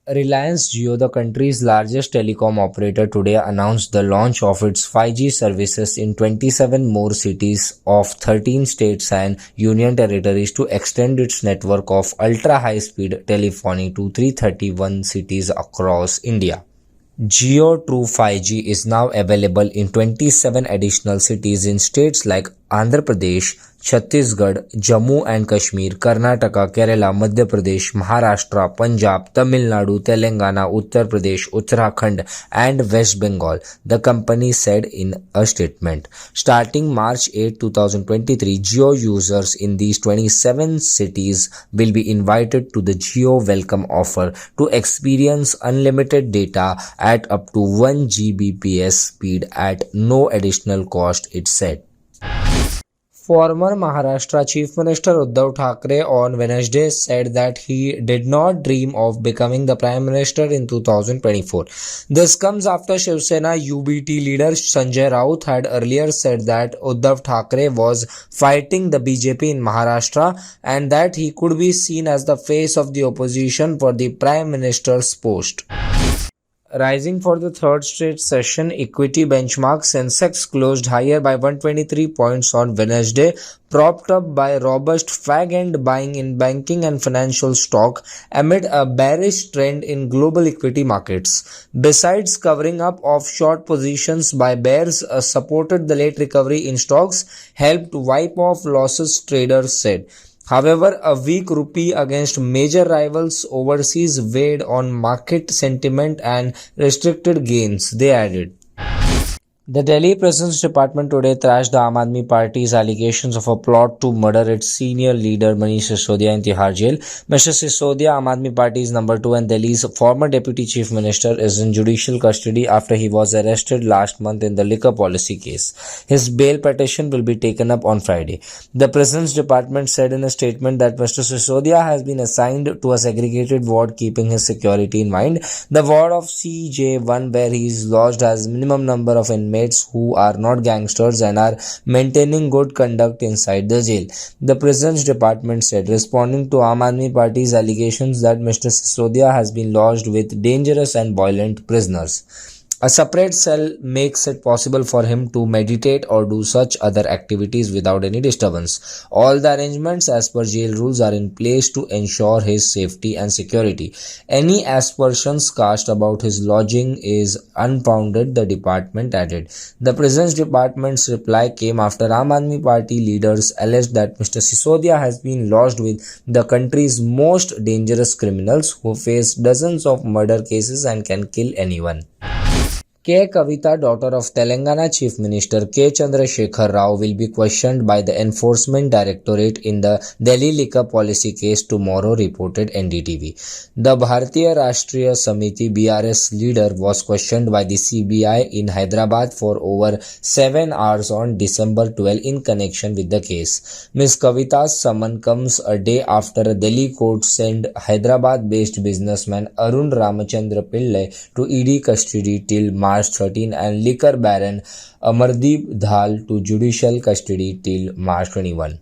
Reliance Jio, the country's largest telecom operator, today announced the launch of its 5G services in 27 more cities of 13 states and union territories to extend its network of ultra-high-speed telephony to 331 cities across India. Jio True 5G is now available in 27 additional cities in states like Andhra Pradesh, Chhattisgarh, Jammu and Kashmir, Karnataka, Kerala, Madhya Pradesh, Maharashtra, Punjab, Tamil Nadu, Telangana, Uttar Pradesh, Uttarakhand, and West Bengal, the company said in a statement. Starting March 8, 2023, Jio users in these 27 cities will be invited to the Jio Welcome offer to experience unlimited data at up to 1 Gbps speed at no additional cost, it said. Former Maharashtra Chief Minister Uddhav Thackeray on Wednesday said that he did not dream of becoming the Prime Minister in 2024. This comes after Shiv Sena UBT leader Sanjay Raut had earlier said that Uddhav Thackeray was fighting the BJP in Maharashtra and that he could be seen as the face of the opposition for the Prime Minister's post. Rising for the third straight session, equity benchmark Sensex closed higher by 123 points on Wednesday, propped up by robust fag-end buying in banking and financial stock amid a bearish trend in global equity markets. Besides covering up of short positions by bears supported the late recovery in stocks, helped wipe off losses, traders said. However, a weak rupee against major rivals overseas weighed on market sentiment and restricted gains, they added. The Delhi Prisons Department today thrashed the Aam Aadmi Party's allegations of a plot to murder its senior leader Manish Sisodia in Tihar jail. Mr. Sisodia, Aam Aadmi Party's number 2 and Delhi's former deputy chief minister, is in judicial custody after he was arrested last month in the liquor policy case. His bail petition will be taken up on Friday. The Prisons Department said in a statement that Mr. Sisodia has been assigned to a segregated ward keeping his security in mind. The ward of CJ1, where he is lodged, has minimum number of inmates who are not gangsters and are maintaining good conduct inside the jail, the Prisons Department said, responding to Aam Aadmi Party's allegations that Mr. Sisodia has been lodged with dangerous and violent prisoners. A separate cell makes it possible for him to meditate or do such other activities without any disturbance. All the arrangements as per jail rules are in place to ensure his safety and security. Any aspersions cast about his lodging is unfounded, the department added. The Prisons Department's reply came after Aam Aadmi Party leaders alleged that Mr. Sisodia has been lodged with the country's most dangerous criminals who face dozens of murder cases and can kill anyone. K. Kavita, daughter of Telangana Chief Minister K. Chandrasekhar Rao, will be questioned by the Enforcement Directorate in the Delhi liquor policy case tomorrow, reported NDTV. The Bharatiya Rashtriya Samiti BRS leader was questioned by the CBI in Hyderabad for over 7 hours on December 12 in connection with the case. Ms. Kavita's summon comes a day after a Delhi court sent Hyderabad-based businessman Arun Ramachandra Pillai to ED custody till March 13 and liquor baron Amardeep Dhal to judicial custody till March 21.